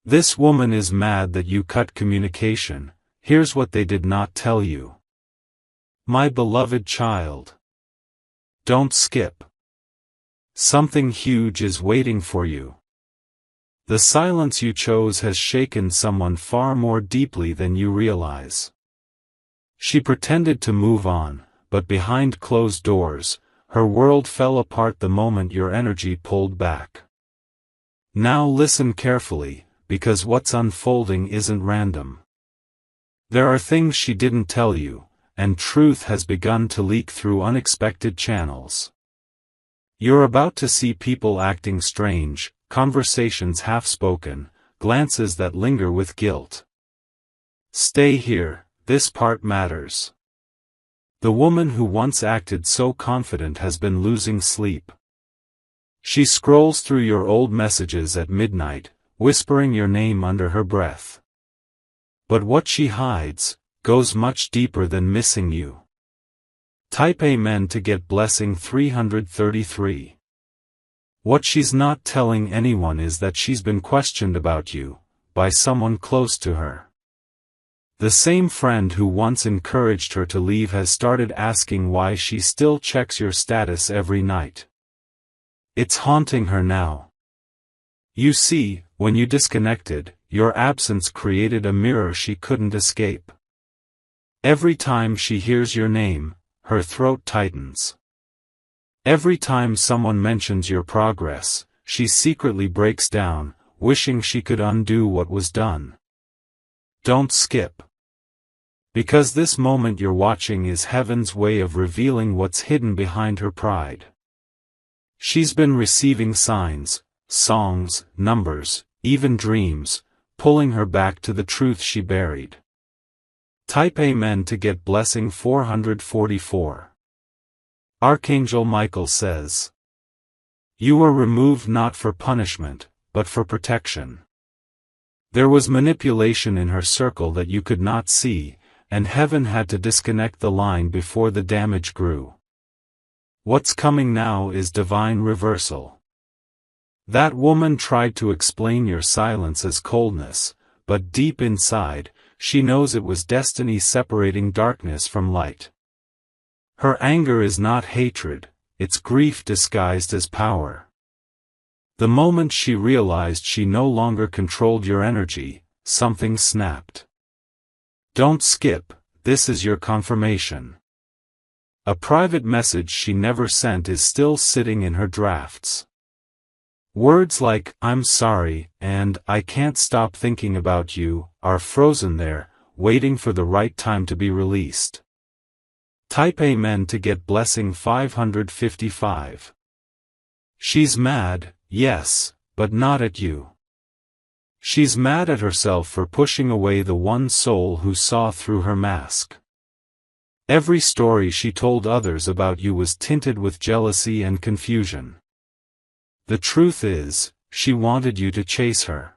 This woman is mad that you cut communication. Here's what they did not tell you. My beloved child. Don't skip. Something huge is waiting for you. The silence you chose has shaken someone far more deeply than you realize. She pretended to move on, but behind closed doors, her world fell apart the moment your energy pulled back. Now listen carefully, because what's unfolding isn't random. There are things she didn't tell you, and truth has begun to leak through unexpected channels. You're about to see people acting strange, conversations half-spoken, glances that linger with guilt. Stay here, this part matters. The woman who once acted so confident has been losing sleep. She scrolls through your old messages at midnight, whispering your name under her breath. But what she hides goes much deeper than missing you. Type Amen to get blessing 333. What she's not telling anyone is that she's been questioned about you, by someone close to her. The same friend who once encouraged her to leave has started asking why she still checks your status every night. It's haunting her now. You see, when you disconnected, your absence created a mirror she couldn't escape. Every time she hears your name, her throat tightens. Every time someone mentions your progress, she secretly breaks down, wishing she could undo what was done. Don't skip. Because this moment you're watching is heaven's way of revealing what's hidden behind her pride. She's been receiving signs, songs, numbers, even dreams, pulling her back to the truth she buried. Type Amen to get blessing 444. Archangel Michael says, you were removed not for punishment, but for protection. There was manipulation in her circle that you could not see, and heaven had to disconnect the line before the damage grew. What's coming now is divine reversal. That woman tried to explain your silence as coldness, but deep inside, she knows it was destiny separating darkness from light. Her anger is not hatred, it's grief disguised as power. The moment she realized she no longer controlled your energy, something snapped. Don't skip, this is your confirmation. A private message she never sent is still sitting in her drafts. Words like, I'm sorry, and I can't stop thinking about you, are frozen there, waiting for the right time to be released. Type Amen to get blessing 555. She's mad, yes, but not at you. She's mad at herself for pushing away the one soul who saw through her mask. Every story she told others about you was tinted with jealousy and confusion. The truth is, she wanted you to chase her.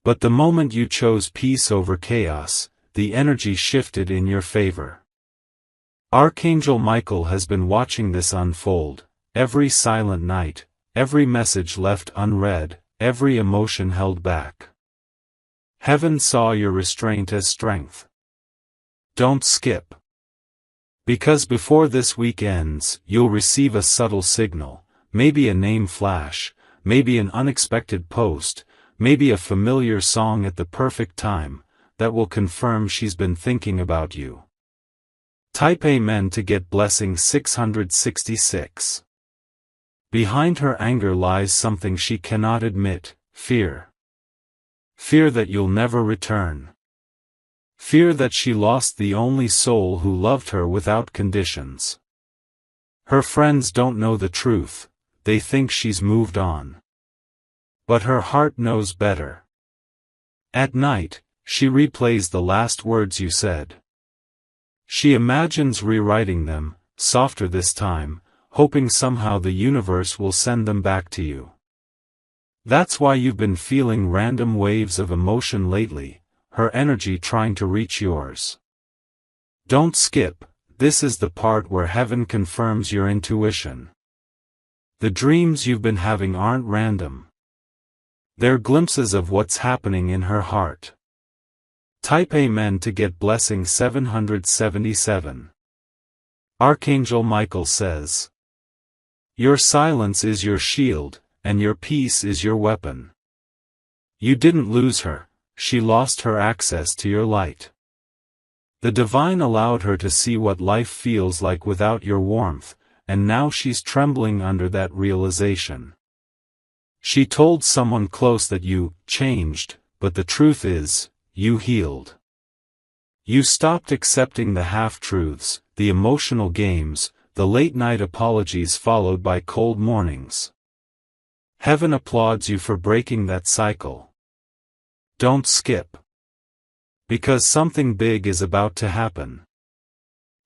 But the moment you chose peace over chaos, the energy shifted in your favor. Archangel Michael has been watching this unfold, every silent night, every message left unread, every emotion held back. Heaven saw your restraint as strength. Don't skip. Because before this week ends, you'll receive a subtle signal. Maybe a name flash, maybe an unexpected post, maybe a familiar song at the perfect time, that will confirm she's been thinking about you. Type Amen to get blessing 666. Behind her anger lies something she cannot admit, fear. Fear that you'll never return. Fear that she lost the only soul who loved her without conditions. Her friends don't know the truth. They think she's moved on. But her heart knows better. At night, she replays the last words you said. She imagines rewriting them, softer this time, hoping somehow the universe will send them back to you. That's why you've been feeling random waves of emotion lately, her energy trying to reach yours. Don't skip, this is the part where heaven confirms your intuition. The dreams you've been having aren't random. They're glimpses of what's happening in her heart. Type Amen to get blessing 777. Archangel Michael says, "Your silence is your shield, and your peace is your weapon." You didn't lose her, she lost her access to your light. The divine allowed her to see what life feels like without your warmth, and now she's trembling under that realization. She told someone close that you changed, but the truth is, you healed. You stopped accepting the half-truths, the emotional games, the late-night apologies followed by cold mornings. Heaven applauds you for breaking that cycle. Don't skip. Because something big is about to happen.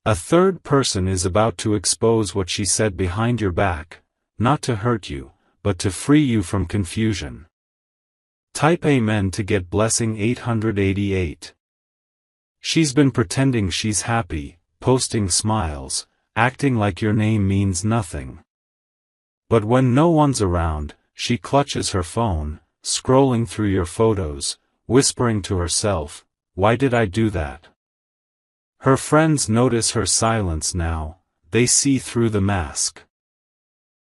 A third person is about to expose what she said behind your back, not to hurt you, but to free you from confusion. Type Amen to get blessing 888. She's been pretending she's happy, posting smiles, acting like your name means nothing. But when no one's around, she clutches her phone, scrolling through your photos, whispering to herself, "Why did I do that?" Her friends notice her silence now, they see through the mask.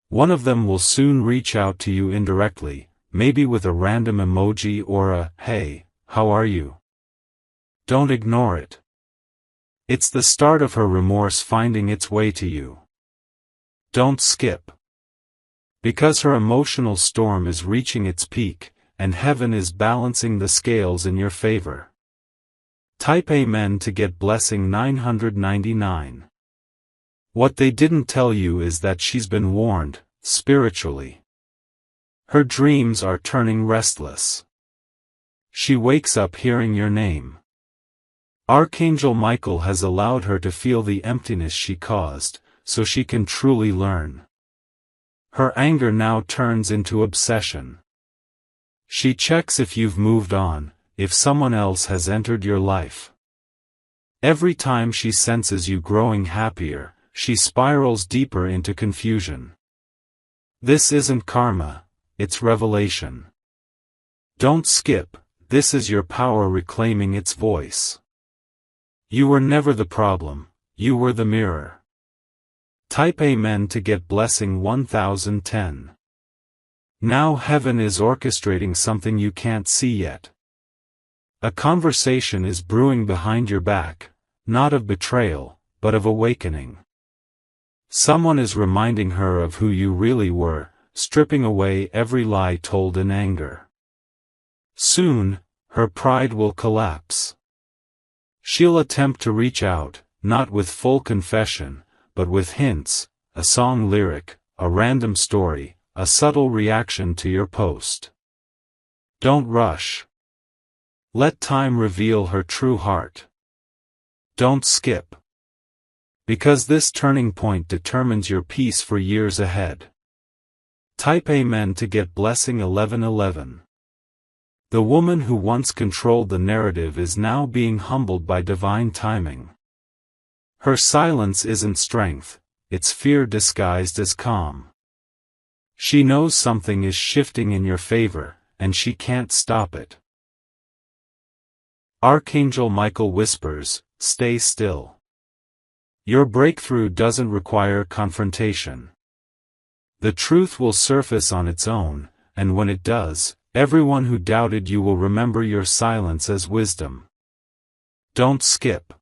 One of them will soon reach out to you indirectly, maybe with a random emoji or a, "Hey, how are you?" Don't ignore it. It's the start of her remorse finding its way to you. Don't skip. Because her emotional storm is reaching its peak, and heaven is balancing the scales in your favor. Type Amen to get blessing 999. What they didn't tell you is that she's been warned, spiritually. Her dreams are turning restless. She wakes up hearing your name. Archangel Michael has allowed her to feel the emptiness she caused, so she can truly learn. Her anger now turns into obsession. She checks if you've moved on, if someone else has entered your life. Every time she senses you growing happier, she spirals deeper into confusion. This isn't karma, it's revelation. Don't skip, this is your power reclaiming its voice. You were never the problem, you were the mirror. Type Amen to get blessing 1010. Now heaven is orchestrating something you can't see yet. A conversation is brewing behind your back, not of betrayal, but of awakening. Someone is reminding her of who you really were, stripping away every lie told in anger. Soon, her pride will collapse. She'll attempt to reach out, not with full confession, but with hints, a song lyric, a random story, a subtle reaction to your post. Don't rush. Let time reveal her true heart. Don't skip. Because this turning point determines your peace for years ahead. Type Amen to get blessing 1111. The woman who once controlled the narrative is now being humbled by divine timing. Her silence isn't strength, it's fear disguised as calm. She knows something is shifting in your favor, and she can't stop it. Archangel Michael whispers, "Stay still." Your breakthrough doesn't require confrontation. The truth will surface on its own, and when it does, everyone who doubted you will remember your silence as wisdom. Don't skip.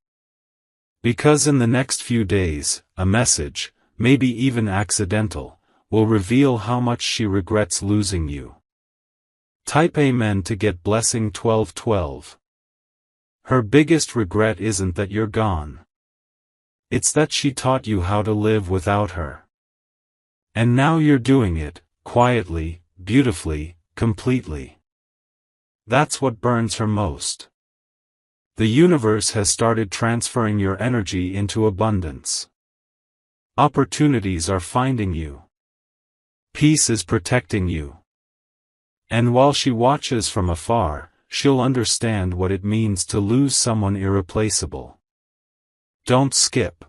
Because in the next few days, a message, maybe even accidental, will reveal how much she regrets losing you. Type Amen to get blessing 1212. Her biggest regret isn't that you're gone. It's that she taught you how to live without her. And now you're doing it, quietly, beautifully, completely. That's what burns her most. The universe has started transferring your energy into abundance. Opportunities are finding you. Peace is protecting you. And while she watches from afar, she'll understand what it means to lose someone irreplaceable. Don't skip.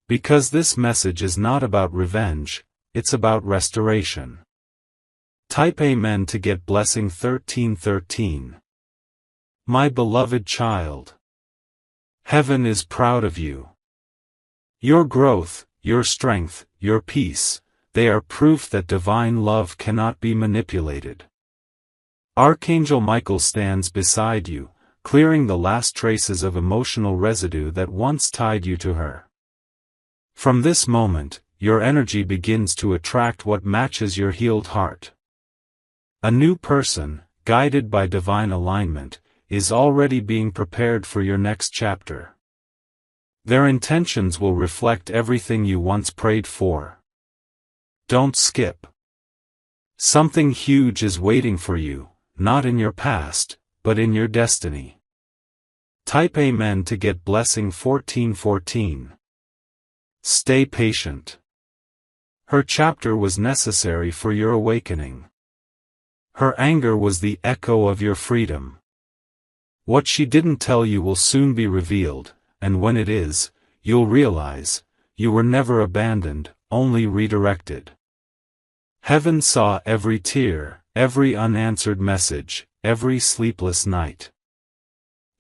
Because this message is not about revenge, it's about restoration. Type Amen to get blessing 1313. My beloved child, heaven is proud of you. Your growth, your strength, your peace, they are proof that divine love cannot be manipulated. Archangel Michael stands beside you, clearing the last traces of emotional residue that once tied you to her. From this moment, your energy begins to attract what matches your healed heart. A new person, guided by divine alignment, is already being prepared for your next chapter. Their intentions will reflect everything you once prayed for. Don't skip. Something huge is waiting for you, not in your past, but in your destiny. Type Amen to get blessing 1414. Stay patient. Her chapter was necessary for your awakening. Her anger was the echo of your freedom. What she didn't tell you will soon be revealed, and when it is, you'll realize, you were never abandoned, only redirected. Heaven saw every tear, every unanswered message, every sleepless night.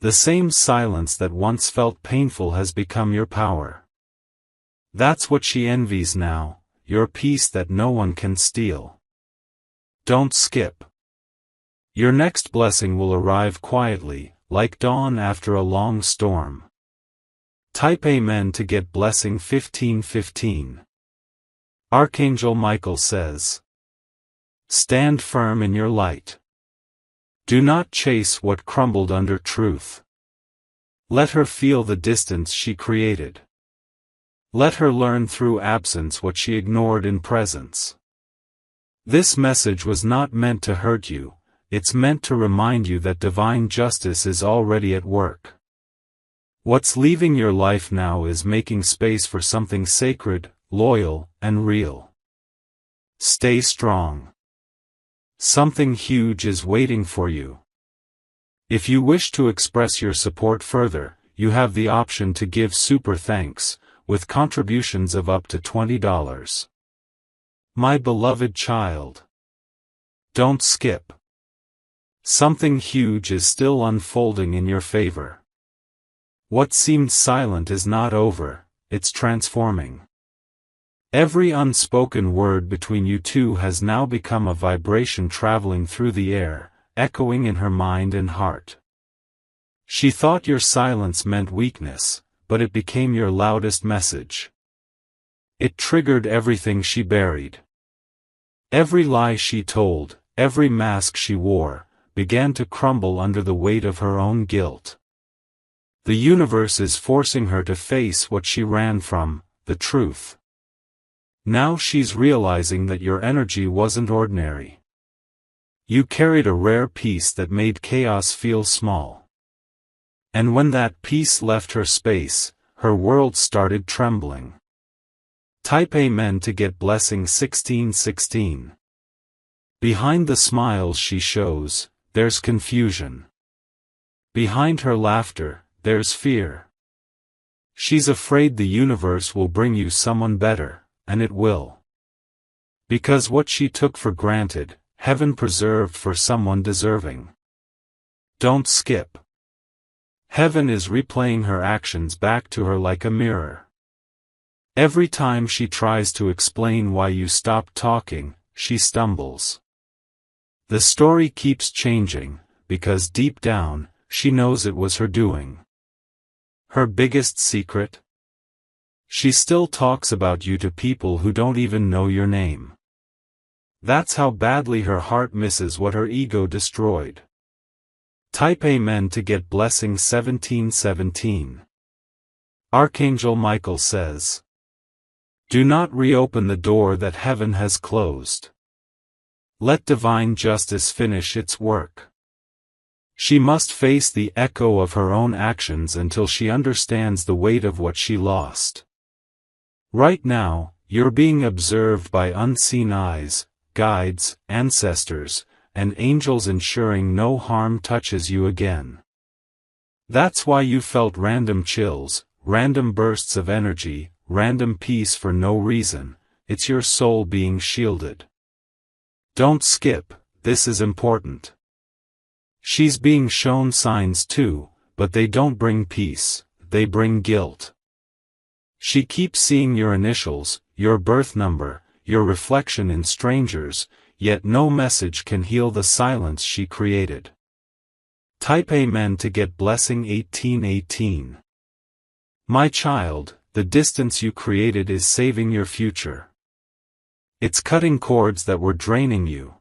The same silence that once felt painful has become your power. That's what she envies now, your peace that no one can steal. Don't skip. Your next blessing will arrive quietly, like dawn after a long storm. Type Amen to get blessing 1515. Archangel Michael says, stand firm in your light. Do not chase what crumbled under truth. Let her feel the distance she created. Let her learn through absence what she ignored in presence. This message was not meant to hurt you, it's meant to remind you that divine justice is already at work. What's leaving your life now is making space for something sacred, loyal, and real. Stay strong. Something huge is waiting for you. If you wish to express your support further, you have the option to give super thanks, with contributions of up to $20. My beloved child, don't skip. Something huge is still unfolding in your favor. What seemed silent is not over, it's transforming. Every unspoken word between you two has now become a vibration traveling through the air, echoing in her mind and heart. She thought your silence meant weakness, but it became your loudest message. It triggered everything she buried. Every lie she told, every mask she wore, began to crumble under the weight of her own guilt. The universe is forcing her to face what she ran from, the truth. Now she's realizing that your energy wasn't ordinary. You carried a rare peace that made chaos feel small. And when that peace left her space, her world started trembling. Type Amen to get blessing 1616. Behind the smiles she shows, there's confusion. Behind her laughter, there's fear. She's afraid the universe will bring you someone better, and it will. Because what she took for granted, heaven preserved for someone deserving. Don't skip. Heaven is replaying her actions back to her like a mirror. Every time she tries to explain why you stopped talking, she stumbles. The story keeps changing, because deep down, she knows it was her doing. Her biggest secret? She still talks about you to people who don't even know your name. That's how badly her heart misses what her ego destroyed. Type Amen to get blessing 1717. Archangel Michael says, do not reopen the door that heaven has closed. Let divine justice finish its work. She must face the echo of her own actions until she understands the weight of what she lost. Right now, you're being observed by unseen eyes, guides, ancestors, and angels ensuring no harm touches you again. That's why you felt random chills, random bursts of energy, random peace for no reason. It's your soul being shielded. Don't skip, this is important. She's being shown signs too, but they don't bring peace, they bring guilt. She keeps seeing your initials, your birth number, your reflection in strangers, yet no message can heal the silence she created. Type Amen to get blessing 1818. My child, the distance you created is saving your future. It's cutting cords that were draining you.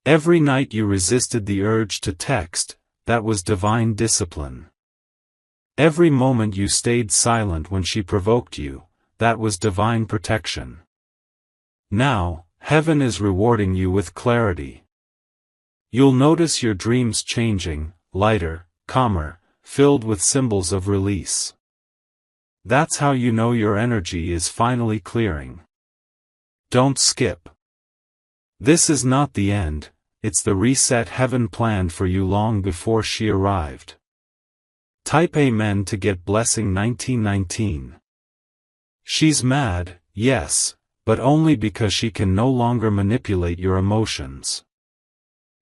Every night you resisted the urge to text, that was divine discipline. Every moment you stayed silent when she provoked you, that was divine protection. Now, heaven is rewarding you with clarity. You'll notice your dreams changing, lighter, calmer, filled with symbols of release. That's how you know your energy is finally clearing. Don't skip. This is not the end, it's the reset heaven planned for you long before she arrived. Type Amen to get blessing 1919. She's mad, yes, but only because she can no longer manipulate your emotions.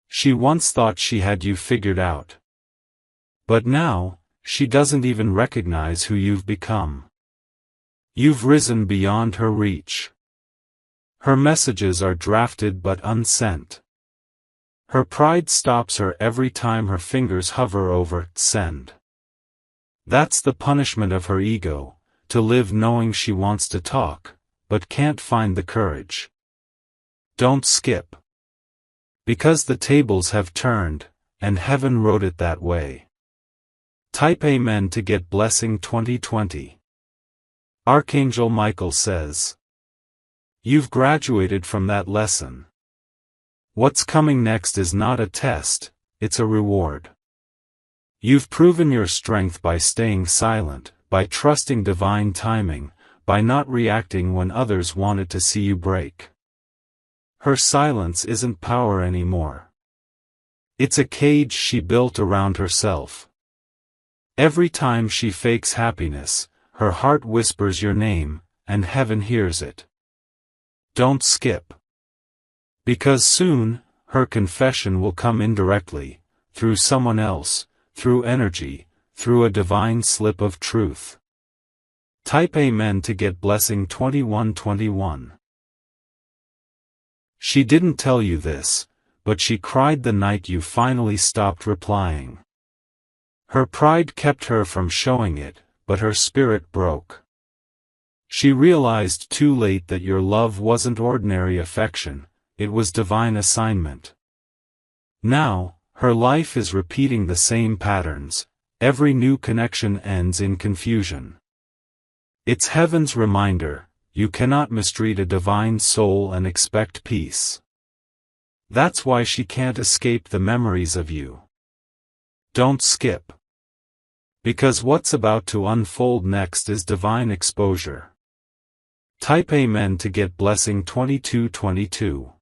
She once thought she had you figured out. But now, she doesn't even recognize who you've become. You've risen beyond her reach. Her messages are drafted but unsent. Her pride stops her every time her fingers hover over send. That's the punishment of her ego, to live knowing she wants to talk, but can't find the courage. Don't skip. Because the tables have turned, and heaven wrote it that way. Type Amen to get blessing 2020. Archangel Michael says, you've graduated from that lesson. What's coming next is not a test, it's a reward. You've proven your strength by staying silent, by trusting divine timing, by not reacting when others wanted to see you break. Her silence isn't power anymore. It's a cage she built around herself. Every time she fakes happiness, her heart whispers your name, and heaven hears it. Don't skip. Because soon, her confession will come indirectly, through someone else, through energy, through a divine slip of truth. Type Amen to get blessing 2121. She didn't tell you this, but she cried the night you finally stopped replying. Her pride kept her from showing it, but her spirit broke. She realized too late that your love wasn't ordinary affection, it was divine assignment. Now, her life is repeating the same patterns, every new connection ends in confusion. It's heaven's reminder, you cannot mistreat a divine soul and expect peace. That's why she can't escape the memories of you. Don't skip. Because what's about to unfold next is divine exposure. Type Amen to get blessing 2222.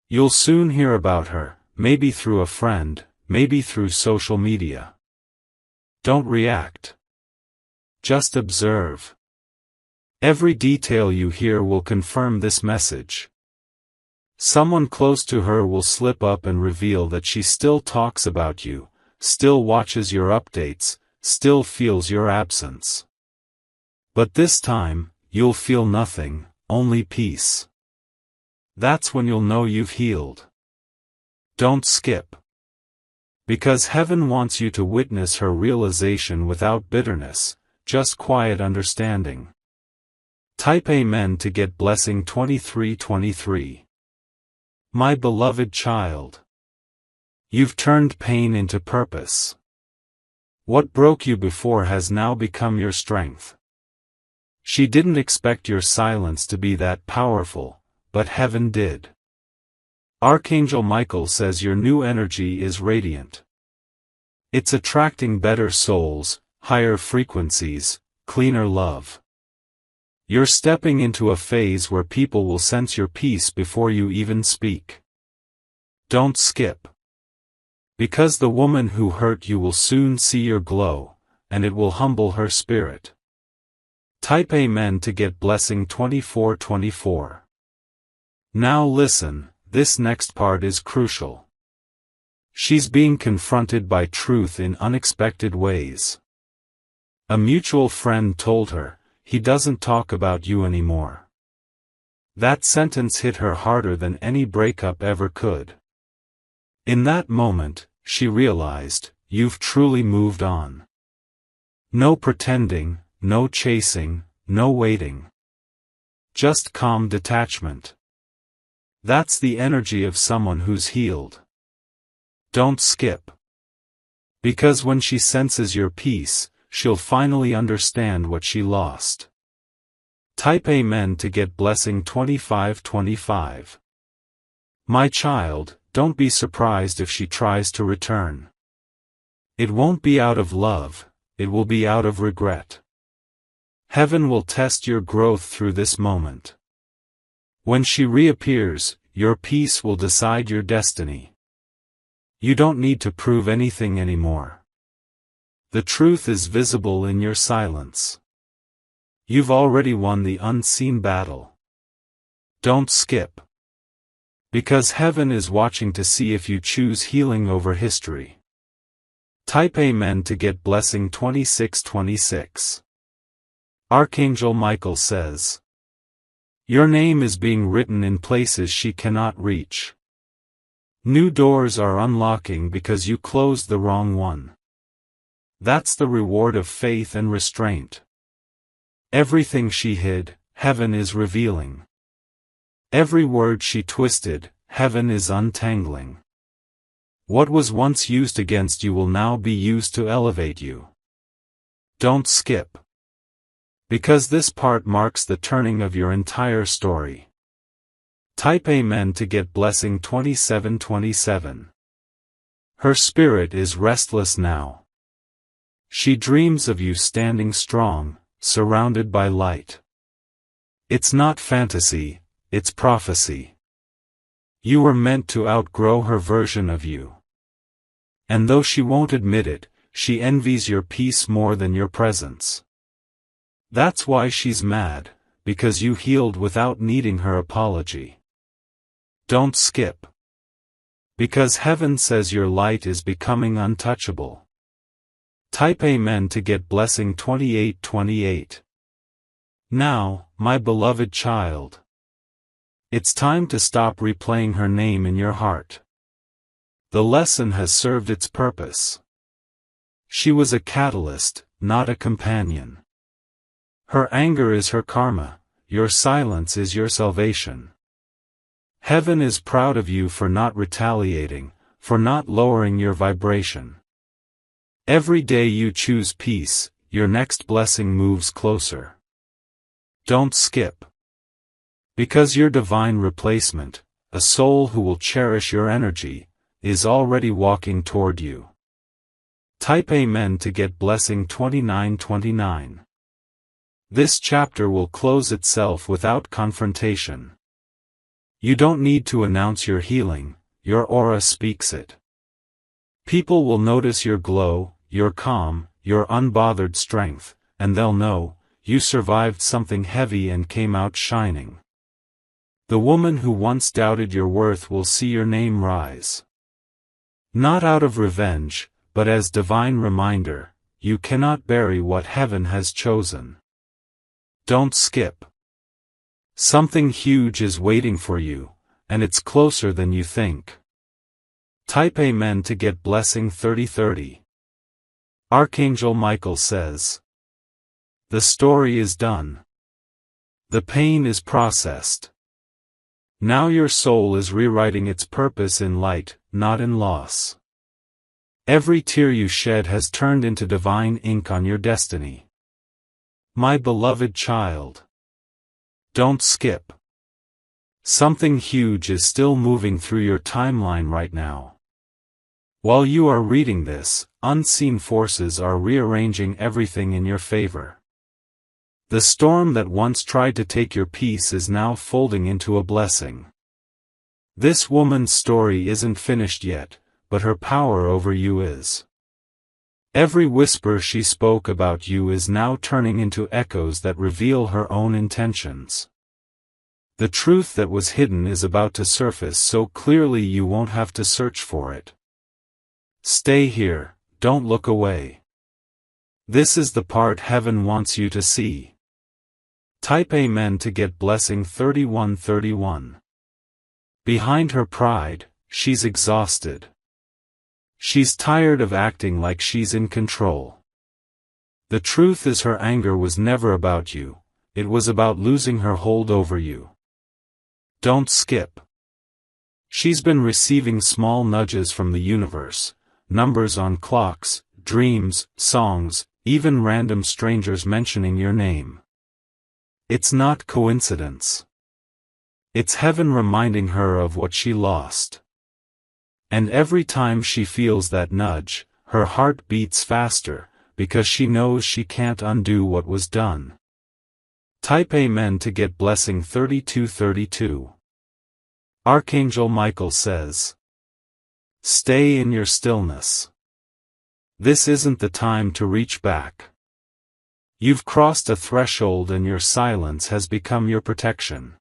You'll soon hear about her, maybe through a friend, maybe through social media. Don't react. Just observe. Every detail you hear will confirm this message. Someone close to her will slip up and reveal that she still talks about you, still watches your updates, still feels your absence. But this time, you'll feel nothing, only peace. That's when you'll know you've healed. Don't skip. Because heaven wants you to witness her realization without bitterness, just quiet understanding. Type Amen to get blessing 2323. My beloved child. You've turned pain into purpose. What broke you before has now become your strength. She didn't expect your silence to be that powerful, but heaven did. Archangel Michael says your new energy is radiant. It's attracting better souls, higher frequencies, cleaner love. You're stepping into a phase where people will sense your peace before you even speak. Don't skip. Because the woman who hurt you will soon see your glow, and it will humble her spirit. Type Amen to get blessing 2424. Now listen, this next part is crucial. She's being confronted by truth in unexpected ways. A mutual friend told her, "He doesn't talk about you anymore." That sentence hit her harder than any breakup ever could. In that moment, she realized, you've truly moved on. No pretending, no chasing, no waiting. Just calm detachment. That's the energy of someone who's healed. Don't skip. Because when she senses your peace, she'll finally understand what she lost. Type Amen to get blessing 2525. My child, don't be surprised if she tries to return. It won't be out of love, it will be out of regret. Heaven will test your growth through this moment. When she reappears, your peace will decide your destiny. You don't need to prove anything anymore. The truth is visible in your silence. You've already won the unseen battle. Don't skip. Because heaven is watching to see if you choose healing over history. Type Amen to get blessing 2626. Archangel Michael says, your name is being written in places she cannot reach. New doors are unlocking because you closed the wrong one. That's the reward of faith and restraint. Everything she hid, heaven is revealing. Every word she twisted, heaven is untangling. What was once used against you will now be used to elevate you. Don't skip. Because this part marks the turning of your entire story. Type Amen to get blessing 2727. Her spirit is restless now. She dreams of you standing strong, surrounded by light. It's not fantasy, it's prophecy. You were meant to outgrow her version of you. And though she won't admit it, she envies your peace more than your presence. That's why she's mad, because you healed without needing her apology. Don't skip. Because heaven says your light is becoming untouchable. Type Amen to get blessing 2828. Now, my beloved child. It's time to stop replaying her name in your heart. The lesson has served its purpose. She was a catalyst, not a companion. Her anger is her karma, your silence is your salvation. Heaven is proud of you for not retaliating, for not lowering your vibration. Every day you choose peace, your next blessing moves closer. Don't skip. Because your divine replacement, a soul who will cherish your energy, is already walking toward you. Type Amen to get blessing 2929. This chapter will close itself without confrontation. You don't need to announce your healing, your aura speaks it. People will notice your glow, your calm, your unbothered strength, and they'll know, you survived something heavy and came out shining. The woman who once doubted your worth will see your name rise. Not out of revenge, but as divine reminder, you cannot bury what heaven has chosen. Don't skip. Something huge is waiting for you, and it's closer than you think. Type Amen to get blessing 3030. Archangel Michael says, the story is done. The pain is processed. Now your soul is rewriting its purpose in light, not in loss. Every tear you shed has turned into divine ink on your destiny. My beloved child. Don't skip. Something huge is still moving through your timeline right now. While you are reading this, unseen forces are rearranging everything in your favor. The storm that once tried to take your peace is now folding into a blessing. This woman's story isn't finished yet, but her power over you is. Every whisper she spoke about you is now turning into echoes that reveal her own intentions. The truth that was hidden is about to surface so clearly you won't have to search for it. Stay here, don't look away. This is the part heaven wants you to see. Type Amen to get blessing 3131. Behind her pride, she's exhausted. She's tired of acting like she's in control. The truth is her anger was never about you, it was about losing her hold over you. Don't skip. She's been receiving small nudges from the universe, numbers on clocks, dreams, songs, even random strangers mentioning your name. It's not coincidence. It's heaven reminding her of what she lost. And every time she feels that nudge, her heart beats faster, because she knows she can't undo what was done. Type Amen to get blessing 3232. Archangel Michael says, stay in your stillness. This isn't the time to reach back. You've crossed a threshold and your silence has become your protection.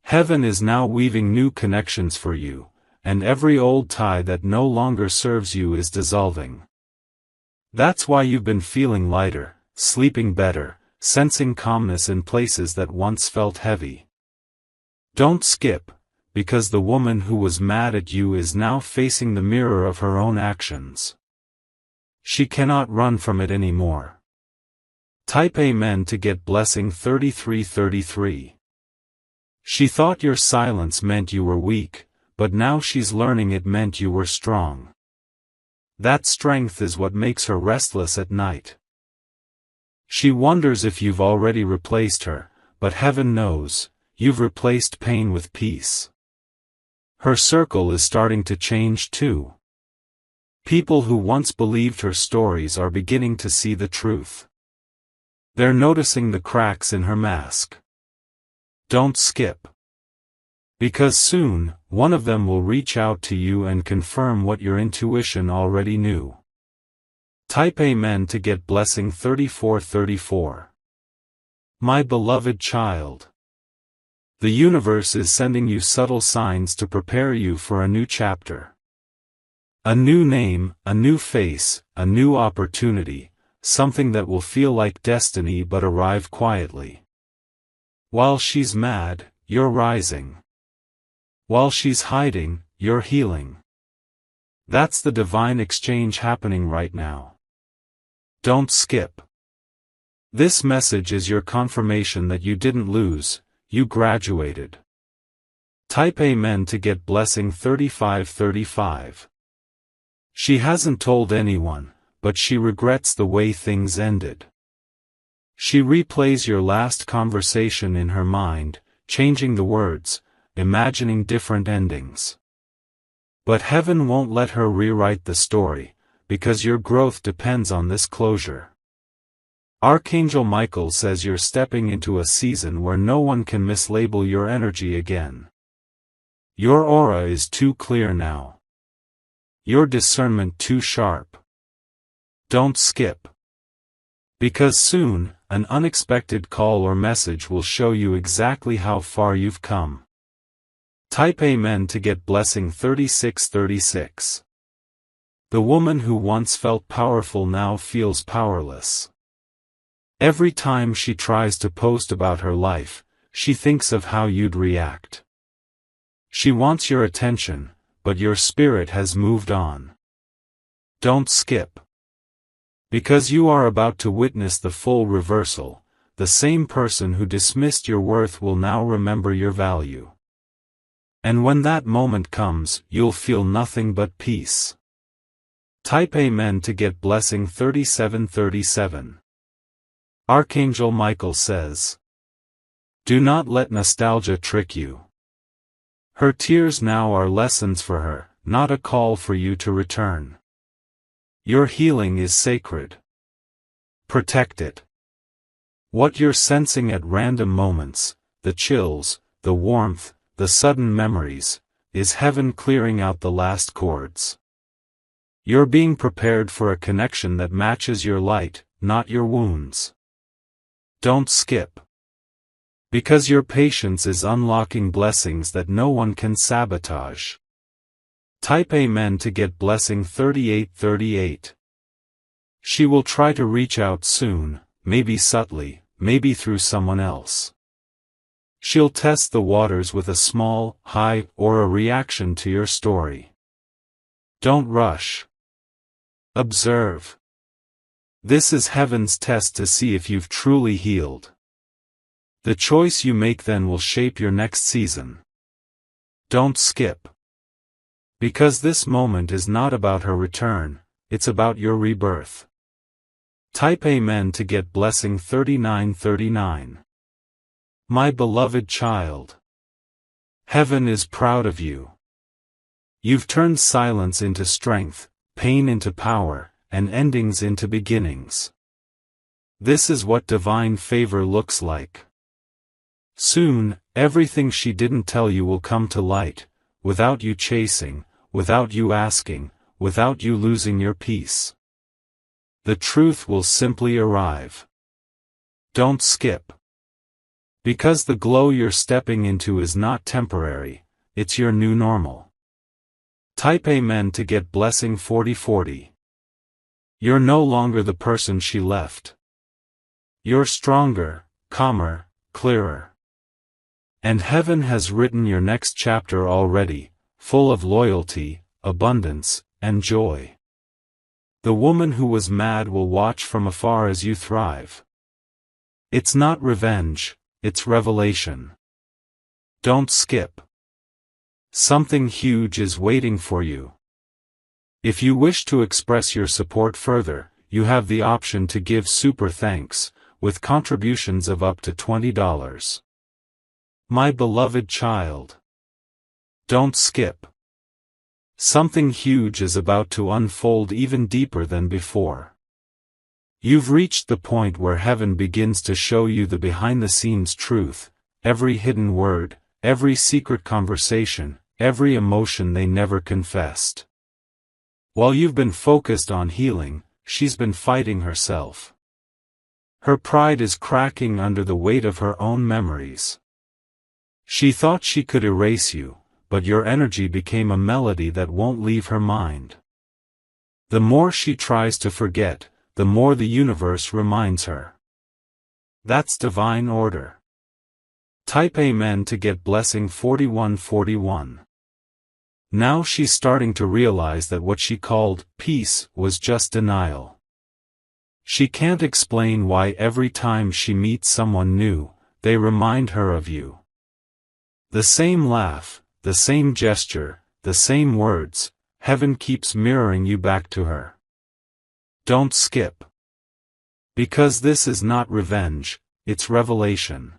Heaven is now weaving new connections for you, and every old tie that no longer serves you is dissolving. That's why you've been feeling lighter, sleeping better, sensing calmness in places that once felt heavy. Don't skip, because the woman who was mad at you is now facing the mirror of her own actions. She cannot run from it anymore. Type Amen to get blessing 3333. She thought your silence meant you were weak, but now she's learning it meant you were strong. That strength is what makes her restless at night. She wonders if you've already replaced her, but heaven knows, you've replaced pain with peace. Her circle is starting to change too. People who once believed her stories are beginning to see the truth. They're noticing the cracks in her mask. Don't skip. Because soon, one of them will reach out to you and confirm what your intuition already knew. Type Amen to get blessing 3434. My beloved child. The universe is sending you subtle signs to prepare you for a new chapter. A new name, a new face, a new opportunity, something that will feel like destiny but arrive quietly. While she's mad, you're rising. While she's hiding, you're healing. That's the divine exchange happening right now. Don't skip. This message is your confirmation that you didn't lose, you graduated. Type Amen to get blessing 3535. She hasn't told anyone, but she regrets the way things ended. She replays your last conversation in her mind, changing the words, imagining different endings. But heaven won't let her rewrite the story, because your growth depends on this closure. Archangel Michael says you're stepping into a season where no one can mislabel your energy again. Your aura is too clear now. Your discernment too sharp. Don't skip. Because soon, an unexpected call or message will show you exactly how far you've come. Type Amen to get blessing 3636. The woman who once felt powerful now feels powerless. Every time she tries to post about her life, she thinks of how you'd react. She wants your attention, but your spirit has moved on. Don't skip. Because you are about to witness the full reversal, the same person who dismissed your worth will now remember your value. And when that moment comes, you'll feel nothing but peace. Type Amen to get blessing 3737. Archangel Michael says, do not let nostalgia trick you. Her tears now are lessons for her, not a call for you to return. Your healing is sacred. Protect it. What you're sensing at random moments, the chills, the warmth, the sudden memories, is heaven clearing out the last chords. You're being prepared for a connection that matches your light, not your wounds. Don't skip. Because your patience is unlocking blessings that no one can sabotage. Type Amen to get blessing 3838. She will try to reach out soon, maybe subtly, maybe through someone else. She'll test the waters with a small, hi, or a reaction to your story. Don't rush. Observe. This is heaven's test to see if you've truly healed. The choice you make then will shape your next season. Don't skip. Because this moment is not about her return, it's about your rebirth. Type Amen to get blessing 3939. My beloved child. Heaven is proud of you. You've turned silence into strength, pain into power, and endings into beginnings. This is what divine favor looks like. Soon, everything she didn't tell you will come to light, without you chasing, without you asking, without you losing your peace. The truth will simply arrive. Don't skip. Because the glow you're stepping into is not temporary, it's your new normal. Type Amen to get blessing 4040. You're no longer the person she left. You're stronger, calmer, clearer. And heaven has written your next chapter already, full of loyalty, abundance, and joy. The woman who was mad will watch from afar as you thrive. It's not revenge, it's revelation. Don't skip. Something huge is waiting for you. If you wish to express your support further, you have the option to give super thanks, with contributions of up to $20. My beloved child. Don't skip. Something huge is about to unfold even deeper than before. You've reached the point where heaven begins to show you the behind-the-scenes truth, every hidden word, every secret conversation, every emotion they never confessed. While you've been focused on healing, she's been fighting herself. Her pride is cracking under the weight of her own memories. She thought she could erase you, but your energy became a melody that won't leave her mind. The more she tries to forget, the more the universe reminds her. That's divine order. Type Amen to get blessing 4141. Now she's starting to realize that what she called peace was just denial. She can't explain why every time she meets someone new, they remind her of you. The same laugh, the same gesture, the same words, heaven keeps mirroring you back to her. Don't skip. Because this is not revenge, it's revelation.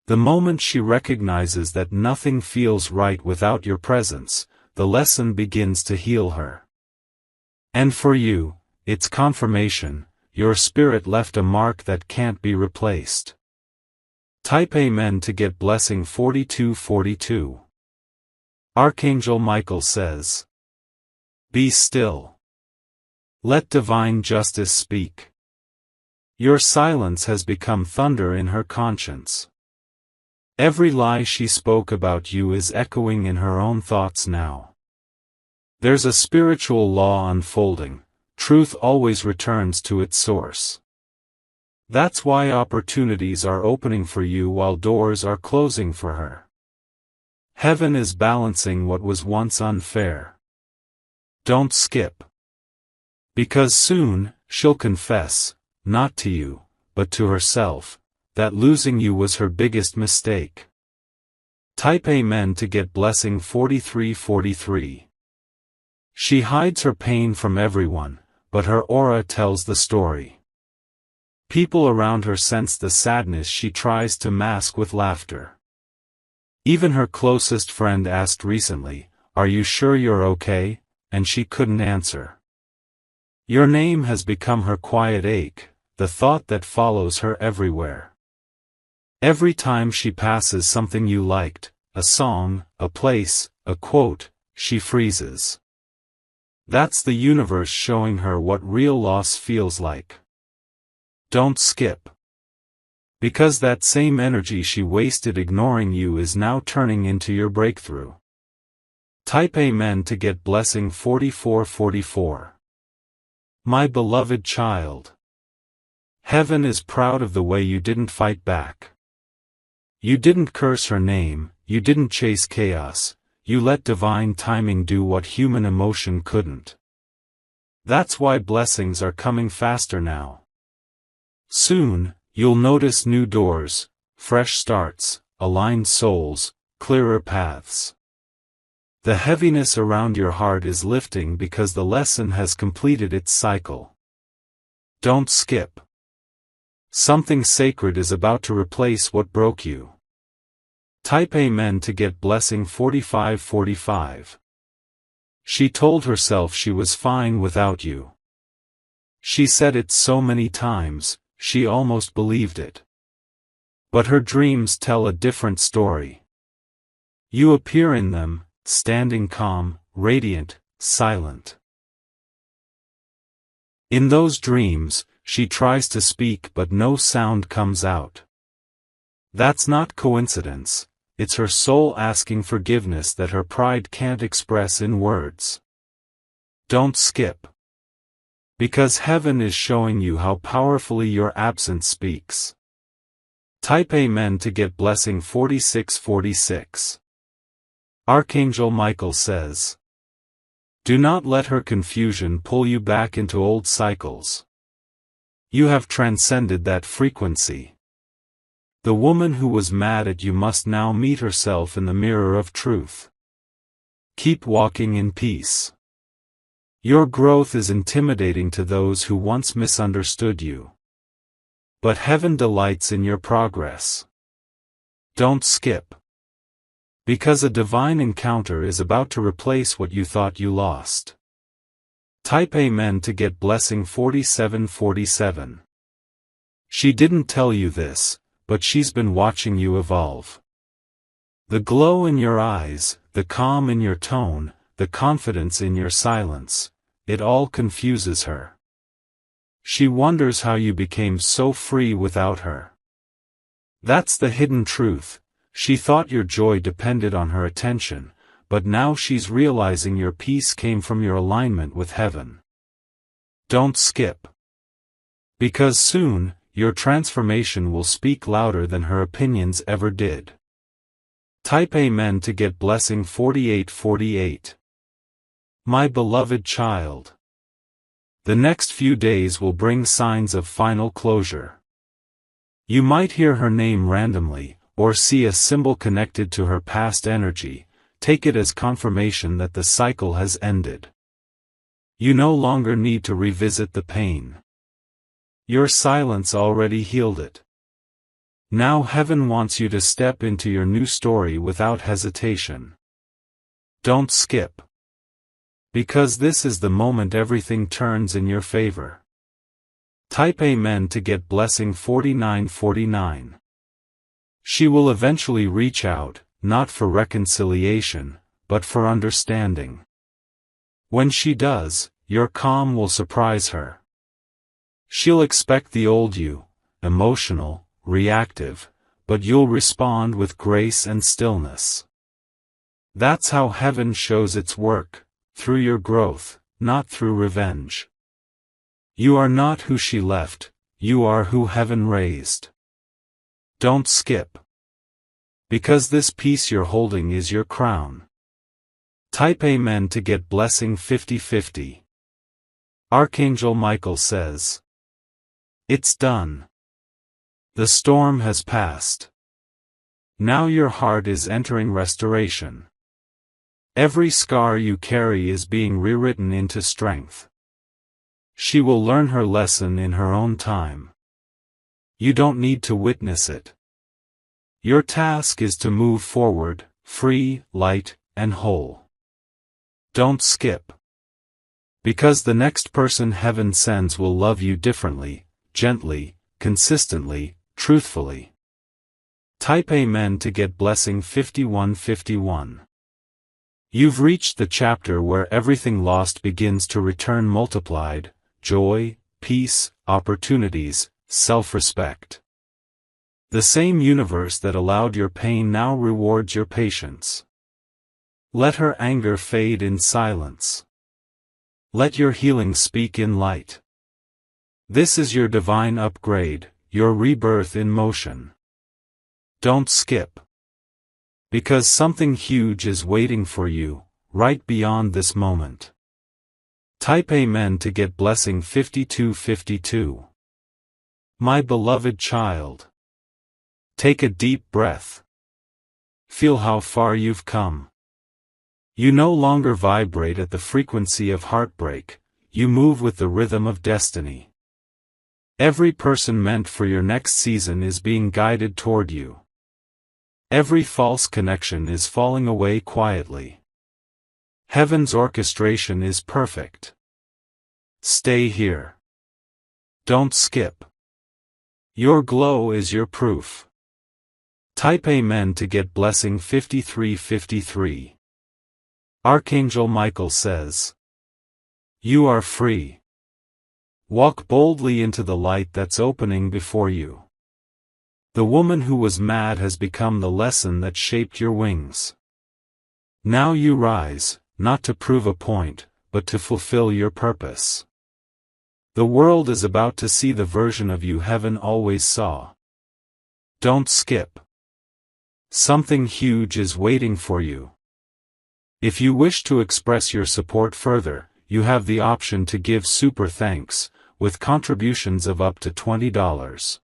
The moment she recognizes that nothing feels right without your presence, the lesson begins to heal her. And for you, it's confirmation, your spirit left a mark that can't be replaced. Type Amen to get blessing 4242. Archangel Michael says, be still. Let divine justice speak. Your silence has become thunder in her conscience. Every lie she spoke about you is echoing in her own thoughts now. There's a spiritual law unfolding, truth always returns to its source. That's why opportunities are opening for you while doors are closing for her. Heaven is balancing what was once unfair. Don't skip. Because soon, she'll confess, not to you, but to herself, that losing you was her biggest mistake. Type Amen to get blessing 4343. She hides her pain from everyone, but her aura tells the story. People around her sense the sadness she tries to mask with laughter. Even her closest friend asked recently, "Are you sure you're okay?" and she couldn't answer. Your name has become her quiet ache, the thought that follows her everywhere. Every time she passes something you liked, a song, a place, a quote, she freezes. That's the universe showing her what real loss feels like. Don't skip. Because that same energy she wasted ignoring you is now turning into your breakthrough. Type Amen to get blessing 4444. My beloved child. Heaven is proud of the way you didn't fight back. You didn't curse her name, you didn't chase chaos, you let divine timing do what human emotion couldn't. That's why blessings are coming faster now. Soon, you'll notice new doors, fresh starts, aligned souls, clearer paths. The heaviness around your heart is lifting because the lesson has completed its cycle. Don't skip. Something sacred is about to replace what broke you. Type Amen to get blessing 4545. She told herself she was fine without you. She said it so many times, she almost believed it. But her dreams tell a different story. You appear in them, standing calm, radiant, silent. In those dreams, she tries to speak but no sound comes out. That's not coincidence, it's her soul asking forgiveness that her pride can't express in words. Don't skip. Because heaven is showing you how powerfully your absence speaks. Type Amen to get blessing 4646. Archangel Michael says, do not let her confusion pull you back into old cycles. You have transcended that frequency. The woman who was mad at you must now meet herself in the mirror of truth. Keep walking in peace. Your growth is intimidating to those who once misunderstood you. But heaven delights in your progress. Don't skip. Because a divine encounter is about to replace what you thought you lost. Type Amen to get blessing 4747. She didn't tell you this, but she's been watching you evolve. The glow in your eyes, the calm in your tone, the confidence in your silence, it all confuses her. She wonders how you became so free without her. That's the hidden truth. She thought your joy depended on her attention, but now she's realizing your peace came from your alignment with heaven. Don't skip. Because soon, your transformation will speak louder than her opinions ever did. Type Amen to get blessing 4848. My beloved child. The next few days will bring signs of final closure. You might hear her name randomly, or see a symbol connected to her past energy. Take it as confirmation that the cycle has ended. You no longer need to revisit the pain. Your silence already healed it. Now heaven wants you to step into your new story without hesitation. Don't skip. Because this is the moment everything turns in your favor. Type Amen to get blessing 4949. She will eventually reach out, not for reconciliation, but for understanding. When she does, your calm will surprise her. She'll expect the old you, emotional, reactive, but you'll respond with grace and stillness. That's how heaven shows its work, through your growth, not through revenge. You are not who she left, you are who heaven raised. Don't skip. Because this peace you're holding is your crown. Type Amen to get blessing 5050. Archangel Michael says, it's done. The storm has passed. Now your heart is entering restoration. Every scar you carry is being rewritten into strength. She will learn her lesson in her own time. You don't need to witness it. Your task is to move forward, free, light, and whole. Don't skip. Because the next person heaven sends will love you differently, gently, consistently, truthfully. Type Amen to get blessing 5151. You've reached the chapter where everything lost begins to return multiplied: joy, peace, opportunities, self-respect. The same universe that allowed your pain now rewards your patience. Let her anger fade in silence. Let your healing speak in light. This is your divine upgrade, your rebirth in motion. Don't skip. Because something huge is waiting for you, right beyond this moment. Type Amen to get blessing 5252. My beloved child. Take a deep breath. Feel how far you've come. You no longer vibrate at the frequency of heartbreak, you move with the rhythm of destiny. Every person meant for your next season is being guided toward you. Every false connection is falling away quietly. Heaven's orchestration is perfect. Stay here. Don't skip. Your glow is your proof. Type Amen to get blessing 5353. Archangel Michael says, you are free. Walk boldly into the light that's opening before you. The woman who was mad has become the lesson that shaped your wings. Now you rise, not to prove a point, but to fulfill your purpose. The world is about to see the version of you heaven always saw. Don't skip. Something huge is waiting for you. If you wish to express your support further, you have the option to give super thanks, with contributions of up to $20.